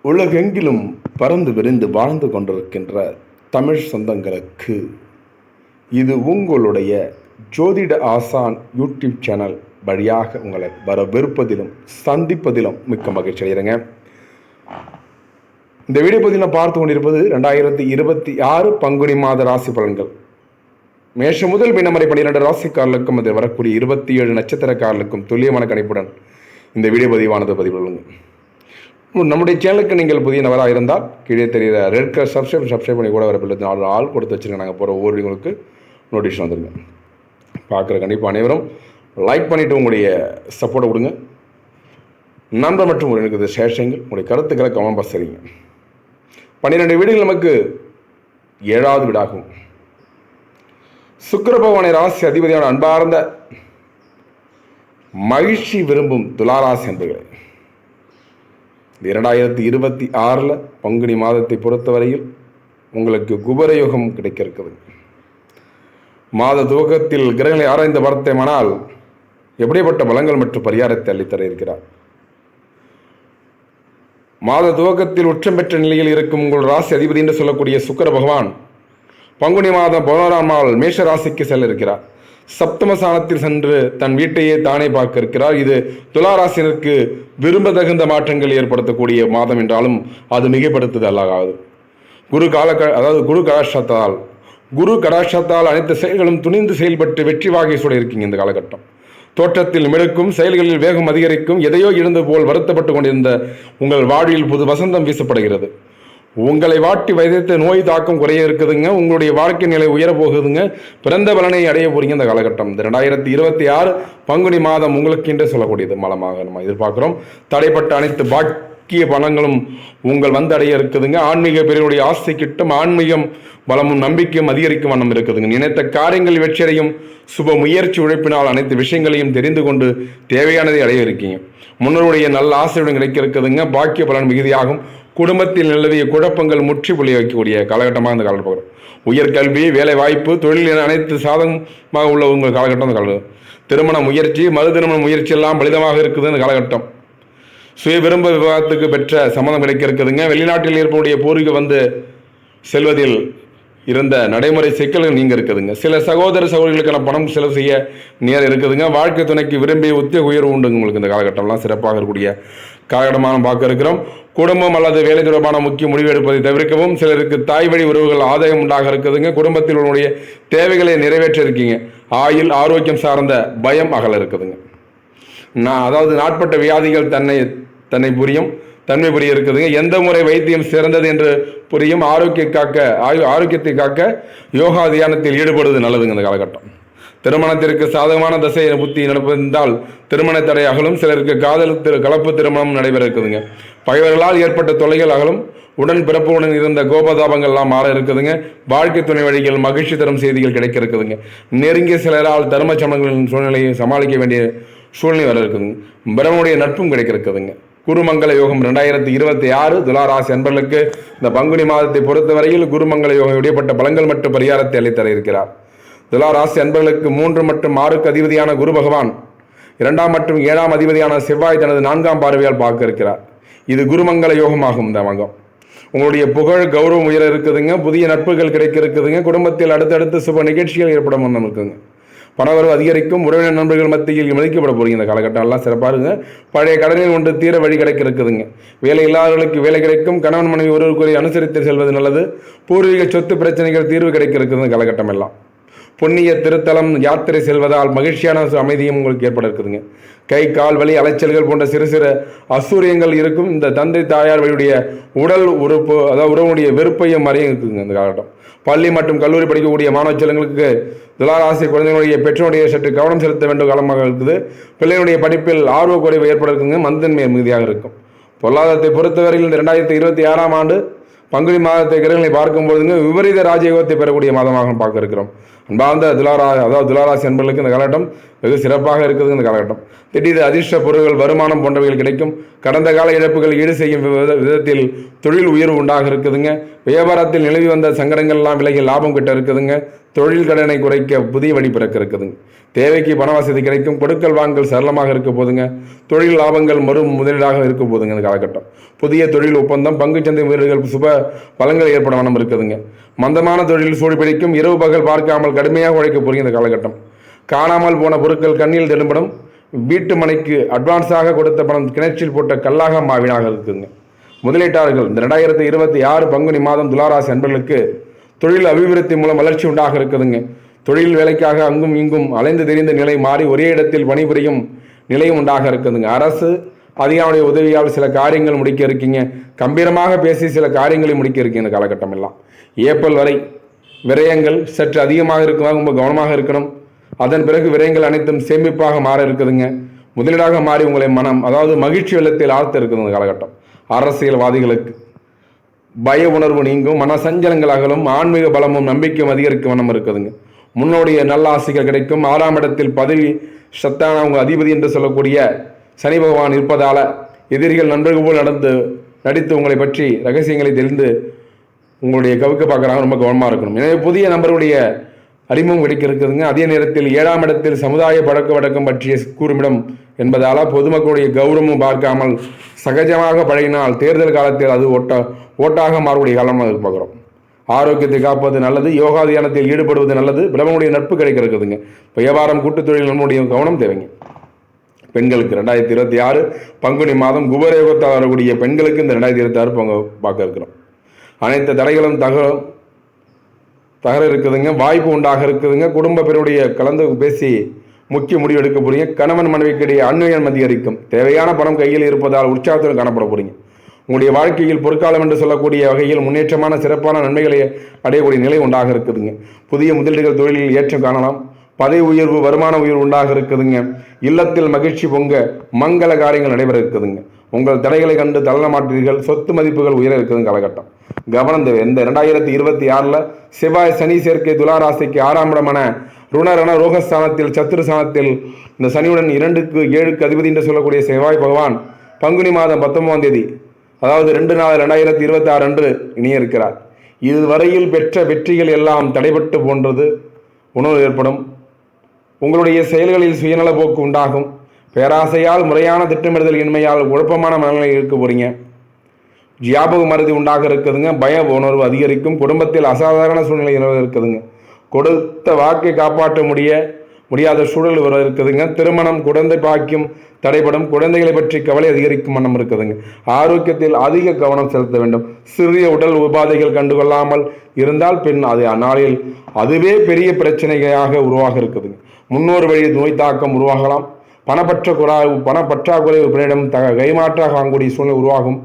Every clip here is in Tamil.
உலகெங்கிலும் பறந்து விரிந்து வாழ்ந்து கொண்டிருக்கின்ற தமிழ் சொந்தங்களுக்கு இது உங்களுடைய ஜோதிட ஆசான் யூடியூப் சேனல் வழியாக உங்களை வரவிருப்பதிலும் சந்திப்பதிலும் மிக்க மகிழ்ச்சி அடைகிறேங்க. இந்த வீடியோ பதிவில் பார்த்து கொண்டிருப்பது 2026 பங்குனி மாத ராசி பலன்கள். மேஷம் முதல் மீனம் வரை 12 ராசிக்காரர்களுக்கும் அதில் வரக்கூடிய 27 நட்சத்திரக்காரர்களுக்கும் துல்லியமான கணிப்புடன் இந்த வீடியோ பதிவானது பதிவுள்ளுங்க. நம்முடைய சேனலுக்கு நீங்கள் புதிய நபராக இருந்தால் கீழே தெரிகிற ரெட் கலர் சப்ஸ்கிரைப் பண்ணி கூட வரப்பில்லை 4 ஆள் கொடுத்து வச்சுருங்க. நாங்கள் போகிற ஒவ்வொரு வீடியோங்களுக்கு நோட்டிஃபிகேஷன் வந்துடுங்க. பார்க்குற கண்டிப்பாக அனைவரும் லைக் பண்ணிவிட்டு உங்களுடைய சப்போர்ட்டை கொடுங்க. நண்பர் மற்றும் உங்களுக்கு ஷேர் செய்யுங்கள். உங்களுடைய கருத்துக்களை கமெண்ட் பாக்ஸ் சரிங்க. 12 வீடுகள் நமக்கு 7வது வீடாகும். சுக்கிர பகவானை ராசி அதிபதியான அன்பார்ந்த மகிழ்ச்சி விரும்பும் துளாராசி என்பர்களே, 2026 பங்குனி மாதத்தை பொறுத்தவரையில் உங்களுக்கு குபரயோகம் கிடைக்க இருக்குது. மாத துவக்கத்தில் கிரகங்களை ஆராய்ந்த பார்த்தேமானால் எப்படிப்பட்ட பலங்கள் மற்றும் பரிகாரத்தை அள்ளித்தர இருக்கிறார். மாத துவக்கத்தில் உச்சம் பெற்ற நிலையில் இருக்கும் உங்கள் ராசி அதிபதி என்று சொல்லக்கூடிய சுக்கிர பகவான் பங்குனி மாதம் 11ஆம் நாள் மேஷ ராசிக்கு செல்ல இருக்கிறார். சப்தமஸ்தானத்தில் சென்று தன் வீட்டையே தானே பார்க்க இருக்கிறார். இது துளாராசினருக்கு விரும்பத்தகுந்த மாற்றங்கள் ஏற்படுத்தக்கூடிய மாதம் என்றாலும் அது மிகைப்படுத்துது அல்லாகாது. குரு கடாட்சத்தால் அனைத்து செயல்களும் துணிந்து செயல்பட்டு வெற்றி வாகை சூட இருக்கீங்க. இந்த காலகட்டம் தோற்றத்தில் மிடுக்கும், செயல்களில் வேகம் அதிகரிக்கும். எதையோ இழந்து போல் வருத்தப்பட்டு கொண்டிருந்த உங்கள் வாழ்வில் புது வசந்தம் வீசப்படுகிறது. உங்களை வாட்டி வைத்த நோய் தாக்கம் குறைய இருக்குதுங்க. உங்களுடைய வாழ்க்கை நிலை உயர போகுதுங்க. பிறந்த பலனை அடைய போறீங்க. இந்த காலகட்டம் இந்த 2026 பங்குனி மாதம் உங்களுக்கு என்று சொல்லக்கூடியது மூலமாக நம்ம எதிர்பார்க்கிறோம். தடைப்பட்ட அனைத்து பாக்கிய பலங்களும் உங்கள் வந்து அடைய இருக்குதுங்க. ஆன்மீக பிரிவுடைய ஆசை கிட்டும். ஆன்மீகம் பலமும் நம்பிக்கையும் அதிகரிக்கும் வண்ணம் இருக்குதுங்க. நினைத்த காரியங்கள் வெற்றியடையும். சுப முயற்சி உழைப்பினால் அனைத்து விஷயங்களையும் தெரிந்து கொண்டு தேவையானதை அடைய இருக்கீங்க. முன்னோருடைய நல்ல ஆசையுடன் கிடைக்க இருக்குதுங்க. பாக்கிய பலன் மிகுதியாகும். குடும்பத்தில் நிலவிய குழப்பங்கள் முற்றி புள்ளிய வைக்கக்கூடிய காலகட்டமாக இந்த காலகட்டம். உயர்கல்வி, வேலை வாய்ப்பு, தொழில் என அனைத்து சாதகமாக உள்ள உங்கள் காலகட்டம் இந்த காலகட்டம். திருமண முயற்சி, மறு திருமண முயற்சி எல்லாம் பலிதமாக இருக்குது இந்த காலகட்டம். சுய விரும்ப விவாதத்துக்கு பெற்ற சம்மதம் கிடைக்க இருக்குதுங்க. வெளிநாட்டில் ஏற்படைய பூர்வீக வந்து செல்வதில் இருந்த நடைமுறை சிக்கல்கள் நீங்க இருக்குதுங்க. சில சகோதர சகோதரிகளுக்கான பணம் செலவு செய்ய நேரம் இருக்குதுங்க. வாழ்க்கை துணைக்கு விரும்பிய உத்தியோக உயர்வு உண்டுங்க. உங்களுக்கு இந்த காலகட்டம்லாம் சிறப்பாக இருக்கக்கூடிய காலகட்டமாக பார்க்க இருக்கிறோம். குடும்பம் அல்லது வேலை தொடர்பான முக்கிய முடிவு எடுப்பதை தவிர்க்கவும். சிலருக்கு தாய் வழி உறவுகள் ஆதாயம் உண்டாக இருக்குதுங்க. குடும்பத்தில் உங்களுடைய தேவைகளை நிறைவேற்ற இருக்கீங்க. ஆயுள் ஆரோக்கியம் சார்ந்த பயம் அகல இருக்குதுங்க. அதாவது நாட்பட்ட வியாதிகள் தன்னை புரியும் தன்மை புரிய இருக்குதுங்க. எந்த முறை வைத்தியம் சிறந்தது என்று புரியும். ஆரோக்கியத்தை காக்க யோகா தியானத்தில் ஈடுபடுவது நல்லதுங்க இந்த காலகட்டம். திருமணத்திற்கு சாதகமான தசை புத்தி நடப்பதால் திருமண தடை அகலும். சிலருக்கு கலப்பு திருமணம் நடைபெற இருக்குதுங்க. பகைவர்களால் ஏற்பட்ட தொல்லைகள் அகலும். உடன் பிறப்புடன் இருந்த கோபதாபங்கள்லாம் மாற இருக்குதுங்க. வாழ்க்கை துணை வழிகள் மகிழ்ச்சி தரும் செய்திகள் கிடைக்க இருக்குதுங்க. நெருங்கிய சிலரால் தர்ம சமங்களின் சூழ்நிலையை சமாளிக்க வேண்டிய சூழ்நிலை வர இருக்குதுங்க. பிரம்மனுடைய நட்பும் கிடைக்க இருக்குதுங்க. குருமங்கல யோகம் 2026 துளாராசி அன்பர்களுக்கு இந்த பங்குனி மாதத்தை பொறுத்தவரையில் குருமங்கல யோகம் இடைப்பட்ட பலங்கள் மற்றும் பரிகாரத்தை அளித்தர இருக்கிறார். துளாராசி அன்பர்களுக்கு 3 மற்றும் 6க்கு அதிபதியான குரு பகவான் 2ஆம் மற்றும் 7ஆம் அதிபதியான செவ்வாய் தனது 4ஆம் பார்வையால் பார்க்க இருக்கிறார். இது குருமங்கல யோகமாகும். இந்த மகம் உங்களுடைய புகழ் கௌரவம் உயர இருக்குதுங்க. புதிய நட்புகள் கிடைக்க இருக்குதுங்க. குடும்பத்தில் அடுத்தடுத்து சுப நிகழ்ச்சிகள் ஏற்படும் வண்ணம் இருக்குங்க. பணவரவு அதிகரிக்கும். உறவினர் நண்பர்கள் மத்தியில் மதிக்கப்பட போறீங்க. இந்த காலகட்டம் எல்லாம் சிறப்பாக இருங்க. பழைய கடனில் ஒன்று தீர வழி கிடைக்க இருக்குதுங்க. வேலை இல்லாதவர்களுக்கு வேலை கிடைக்கும். கணவன் மனைவி ஒருவருக்குரிய அனுசரித்து செல்வது நல்லது. பூர்வீக சொத்து பிரச்சனைகள் தீர்வு கிடைக்க இருக்குது காலகட்டம் எல்லாம். புண்ணிய திருத்தலம் யாத்திரை செல்வதால் மகிழ்ச்சியான அமைதியும் உங்களுக்கு ஏற்பட இருக்குதுங்க. கை கால் வலி அலைச்சல்கள் போன்ற சிறு சிறு அசூரியங்கள் இருக்கும். இந்த தந்தை தாயார் வழியுடைய உடல் உறுப்பு அதாவது உறவுடைய வெறுப்பையும் மறைய இருக்குதுங்க இந்த காலகட்டம். பள்ளி மற்றும் கல்லூரி படிக்கக்கூடிய மாணவ செல்வங்களுக்கு துளாராசி குழந்தைகளுடைய பெற்றோருடைய சற்று கவனம் செலுத்த வேண்டும் காலமாக இருக்குது. பிள்ளைகளுடைய படிப்பில் ஆர்வ குறைவு ஏற்பட இருக்குங்க. மந்தன்மை மிகுதியாக இருக்கும். பொருளாதாரத்தை பொறுத்தவரையில் இந்த 2026 ஆண்டு பங்குனி மாதத்தை கிரகங்களை பார்க்கும்போதுங்க விபரீத ராஜயோகத்தை பெறக்கூடிய மாதமாக பார்க்க இருக்கிறோம். அன்பார்ந்த துளாராசி அன்பர்களுக்கு இந்த காலகட்டம் வெகு சிறப்பாக இருக்குது. இந்த காலகட்டம் திடீர் அதிர்ஷ்ட பொருட்கள், வருமானம் போன்றவைகள் கிடைக்கும். கடந்த கால இழப்புகள் ஈடு செய்யும் விதத்தில் தொழில் உயர்வு உண்டாக இருக்குதுங்க. வியாபாரத்தில் நிலவி வந்த சங்கடங்கள் எல்லாம் விலகி லாபம் கிட்ட இருக்குதுங்க. தொழில் கடனை குறைக்க புதிய வழி பிறக்க இருக்குதுங்க. தேவைக்கு பண வசதி கிடைக்கும். கொடுக்கல் வாங்கல் சரளமாக இருக்க போதுங்க. தொழில் லாபங்கள் முதலீடாக இருக்க போதுங்க. இந்த காலகட்டம் புதிய தொழில் ஒப்பந்தம், பங்குச்சந்தை முதலீடுகள் சுப பலன்கள் ஏற்பட வண்ணம் இருக்குதுங்க. மந்தமான தொழில் சூடு பிடிக்கும். இரவு பகல் பார்க்காமல் கடுமையாக உழைக்க போறீங்க. இந்த காலகட்டம் காணாமல் போன பொருட்கள் கண்ணில் தென்படும். வீட்டு மனைக்கு அட்வான்ஸாக கொடுத்த பணம் கிணற்றில் போட்ட கல்லாக மாவினாக இருக்குதுங்க. முதலீட்டாளர்கள் இந்த 2026 பங்குனி மாதம் துளாராசி அன்பர்களுக்கு தொழில் அபிவிருத்தி மூலம் வளர்ச்சி உண்டாக இருக்குதுங்க. தொழில் வேலைக்காக அங்கும் இங்கும் அலைந்து தெரிந்த நிலை மாறி ஒரே இடத்தில் பணிபுரியும் நிலையும் உண்டாக இருக்குதுங்க. அரசு அதிகாரியுடைய உதவியால் சில காரியங்கள் முடிக்க இருக்கீங்க. கம்பீரமாக பேசி சில காரியங்களை முடிக்க இருக்கீங்க. இந்த காலகட்டம் எல்லாம் ஏப்ரல் வரை விரயங்கள் சற்று அதிகமாக இருக்குமாக ரொம்ப கவனமாக இருக்கணும். அதன் பிறகு விரயங்கள் அனைத்தும் சேமிப்பாக மாற இருக்குதுங்க. முதலீடாக மாறி உங்களை மகிழ்ச்சி வெள்ளத்தில் ஆழ்த்த இருக்குது. இந்த காலகட்டம் அரசியல்வாதிகளுக்கு பய உணர்வு நீங்கும். மன சஞ்சலங்கள் அகலும். ஆன்மீக பலமும் நம்பிக்கையும் அதிகரிக்கும் வண்ணம் இருக்குதுங்க. முன்னோடைய நல்ல ஆசைகள் கிடைக்கும். 6ஆம் இடத்தில் பதவி சத்தான உங்கள் அதிபதி என்று சொல்லக்கூடிய சனி பகவான் இருப்பதால எதிரிகள் நண்பர்கள் போல் நடித்து உங்களை பற்றி ரகசியங்களை தெரிந்து உங்களுடைய கவுக்க பார்க்குறாங்க. ரொம்ப கவனமாக இருக்கணும். எனவே புதிய நபருடைய அறிமுகம் கிடைக்க இருக்குதுங்க. அதே நேரத்தில் 7ஆம் இடத்தில் சமுதாய பழக்க வழக்கம் பற்றிய கூறுமிடம் என்பதால் பொதுமக்களுடைய கௌரவமும் பார்க்காமல் சகஜமாக பழகினால் தேர்தல் காலத்தில் அது ஓட்டாக மாறக்கூடிய காலமாக பார்க்குறோம். ஆரோக்கியத்தை காப்பது நல்லது. யோகா தியானத்தில் ஈடுபடுவது நல்லது. பிரம்மனுடைய நட்பு கிடைக்க இருக்குதுங்க. வியாபாரம் கூட்டுத் தொழில் நம்முடைய கவனம் தேவைங்க. பெண்களுக்கு 2026 பங்குனி மாதம் குபரயோகத்தால் வரக்கூடிய பெண்களுக்கு இந்த 2026 பங்கு பார்க்க இருக்கிறோம். அனைத்து தடைகளும் தகர இருக்குதுங்க. வாய்ப்பு உண்டாக இருக்குதுங்க. குடும்ப பெருடைய கலந்து பேசி முக்கிய முடிவு எடுக்க போறீங்க. கணவன் மனைவிக்கிடையே அந்நியம் அதிகரிக்கும். தேவையான பணம் கையில் இருப்பதால் உற்சாகத்துடன் காணப்பட போறீங்க. உங்களுடைய வாழ்க்கையில் பொற்காலம் என்று சொல்லக்கூடிய வகையில் முன்னேற்றமான சிறப்பான நன்மைகளை அடையக்கூடிய நிலை உண்டாக இருக்குதுங்க. புதிய முதலீடுகள் தொழிலில் ஏற்றம் காணலாம். பதவி உயர்வு, வருமான உயர்வு உண்டாக இருக்குதுங்க. இல்லத்தில் மகிழ்ச்சி பொங்க மங்கள காரியங்கள் நடைபெற இருக்குதுங்க. உங்கள் தடைகளை கண்டு தள்ள மாட்டீர்கள். சொத்து மதிப்புகள் உயர இருக்குதுங்க. காலகட்டம் கவனம் தேவை. இந்த 2026 செவ்வாய் சனி சேர்க்கை துளாராசிக்கு 6ஆம் இடமான ருணரண ரோகஸ்தானத்தில் சத்துருஸ்தானத்தில் இந்த சனியுடன் 2க்கு 7க்கு அதிபதி என்று சொல்லக்கூடிய செவ்வாய் பகவான் பங்குனி மாதம் 19ஆம் தேதி, அதாவது 2/4/2026 அன்று இணைய இருக்கிறார். இதுவரையில் பெற்ற வெற்றிகள் எல்லாம் தடைபட்டு போன்றது உணர்வு ஏற்படும். உங்களுடைய செயல்களில் சுயநல போக்கு உண்டாகும். பேராசையால் முறையான திட்டமிடுதல் இன்மையால் குழப்பமான மனநிலை இருக்க போறீங்க. ஞாபக மறதி உண்டாக இருக்குதுங்க. பய உணர்வு அதிகரிக்கும். குடும்பத்தில் அசாதாரண சூழ்நிலை இருக்குதுங்க. கொடுத்த வாக்கை காப்பாற்ற முடியாத சூழல் வர இருக்குதுங்க. திருமணம், குழந்தை பாக்கியம் தடைபடும். குழந்தைகளை பற்றி கவலை அதிகரிக்கும் வண்ணம் இருக்குதுங்க. ஆரோக்கியத்தில் அதிக கவனம் செலுத்த வேண்டும். சிறிய உடல் உபாதைகள் கண்டுகொள்ளாமல் இருந்தால் பின் அது அந்நாளில் அதுவே பெரிய பிரச்சனையாக உருவாக இருக்குதுங்க. முன்னோர் வழி நோய் தாக்கம் உருவாகலாம். பணப்பற்றாக்குறை பின்னிடம் கைமாற்றாக வாங்கக்கூடிய சூழ்நிலை உருவாகும்.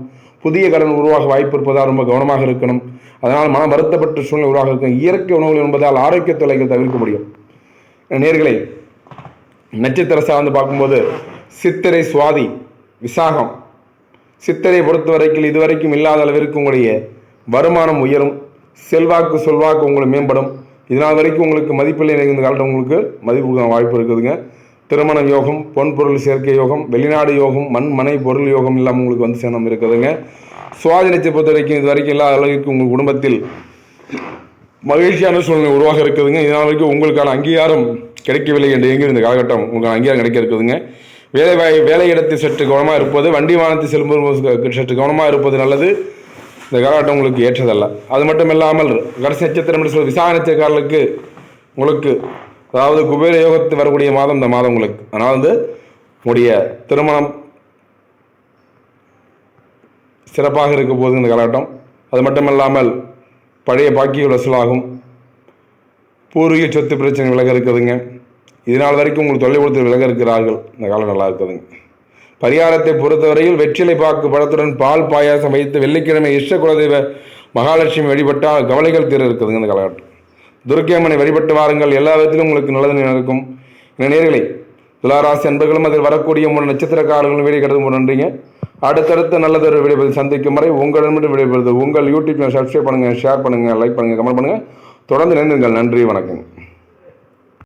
புதிய கடன் உருவாக வாய்ப்பு இருப்பதால் ரொம்ப கவனமாக இருக்கணும். அதனால் மன வருத்தப்பட்ட சூழ்நிலை உருவாக இருக்கும். இயற்கை உணவுகள் என்பதால் ஆரோக்கிய தொலைகள் தவிர்க்க முடியும். நேர்களை நட்சத்திர சார்ந்து பார்க்கும்போது சித்திரை, சுவாதி, விசாகம். சித்திரை பொறுத்த வரைக்கும் இதுவரைக்கும் இல்லாத அளவிற்கு உங்களுடைய வருமானம் உயரும். செல்வாக்கு சொல்வாக்கு உங்களுக்கு மேம்படும். இதனால் வரைக்கும் உங்களுக்கு மதிப்பில்லை இந்த காலத்தில் உங்களுக்கு மதிப்பு வாய்ப்பு இருக்குதுங்க. திருமண யோகம், பொன் பொருள் சேர்க்கை யோகம், வெளிநாடு யோகம், மனை பொருள் யோகம் எல்லாம் உங்களுக்கு வந்து சேனம் இருக்குதுங்க. சுவாதி நட்சத்திரத்தை பொறுத்த வரைக்கும் இது வரைக்கும் இல்லாத அளவுக்கு உங்கள் குடும்பத்தில் மகிழ்ச்சியான சூழ்நிலை உருவாக இருக்குதுங்க. இதனால் வரைக்கும் உங்களுக்கான அங்கீகாரம் கிடைக்கவில்லை என்று எங்கே இந்த காலகட்டம் உங்களுக்கு அங்கீகாரம் கிடைக்க இருக்குதுங்க. வேலையிடத்தில் சற்று கவனமாக இருப்பது, வண்டி வாகனத்தில் செல்லும்போது சற்று கவனமாக இருப்பது நல்லது. இந்த காலகட்டம் உங்களுக்கு ஏற்றதல்ல. அது மட்டும் இல்லாமல் கடைசி நட்சத்திரம் என்று சொல்ல விசாக நட்சத்திரக்காரர்களுக்கு உங்களுக்கு அதாவது குபேர யோகத்து வரக்கூடிய மாதம் இந்த மாதம் உங்களுக்கு. அதனால் உங்களுடைய திருமணம் சிறப்பாக இருக்க போகுது இந்த காலகட்டம். அது மட்டுமல்லாமல் பழைய பாக்கிகள் வசூலாகும். பூர்வீக சொத்து பிரச்சனை விலக இருக்குதுங்க. இதனால் வரைக்கும் உங்களுக்கு தொல்லை கொடுத்து விலக இருக்கிறார்கள். இந்த காலம் நல்லா இருக்குதுங்க. பரிகாரத்தை பொறுத்தவரையில் வெற்றிலை பாக்கு பழத்துடன் பால் பாயாசம் வைத்து வெள்ளிக்கிழமை இஷ்ட குலதெய்வ மகாலட்சுமி வழிபட்டால் கவலைகள் தீர இருக்குதுங்க இந்த காலகட்டம். துர்க்கையம்மனை வழிபட்டு வாருங்கள். எல்லா விதத்திலும் உங்களுக்கு நல்லது நடக்கும். நேர்களை துளாராசி அன்பர்களும் அதில் வரக்கூடிய 3 நட்சத்திரக்காரர்களும் வீடியோ கிடைத்து நன்றிங்க. அடுத்தடுத்த நல்லதொரு வீடியோ சந்திக்கும் வரை உங்களிடமிருந்து விடைபெறுது உங்கள் யூடியூப் சப்ஸ்கிரைப் பண்ணுங்கள், ஷேர் பண்ணுங்கள், லைக் பண்ணுங்கள், கமெண்ட் பண்ணுங்கள். தொடர்ந்து இணைந்துங்கள். நன்றி, வணக்கம்.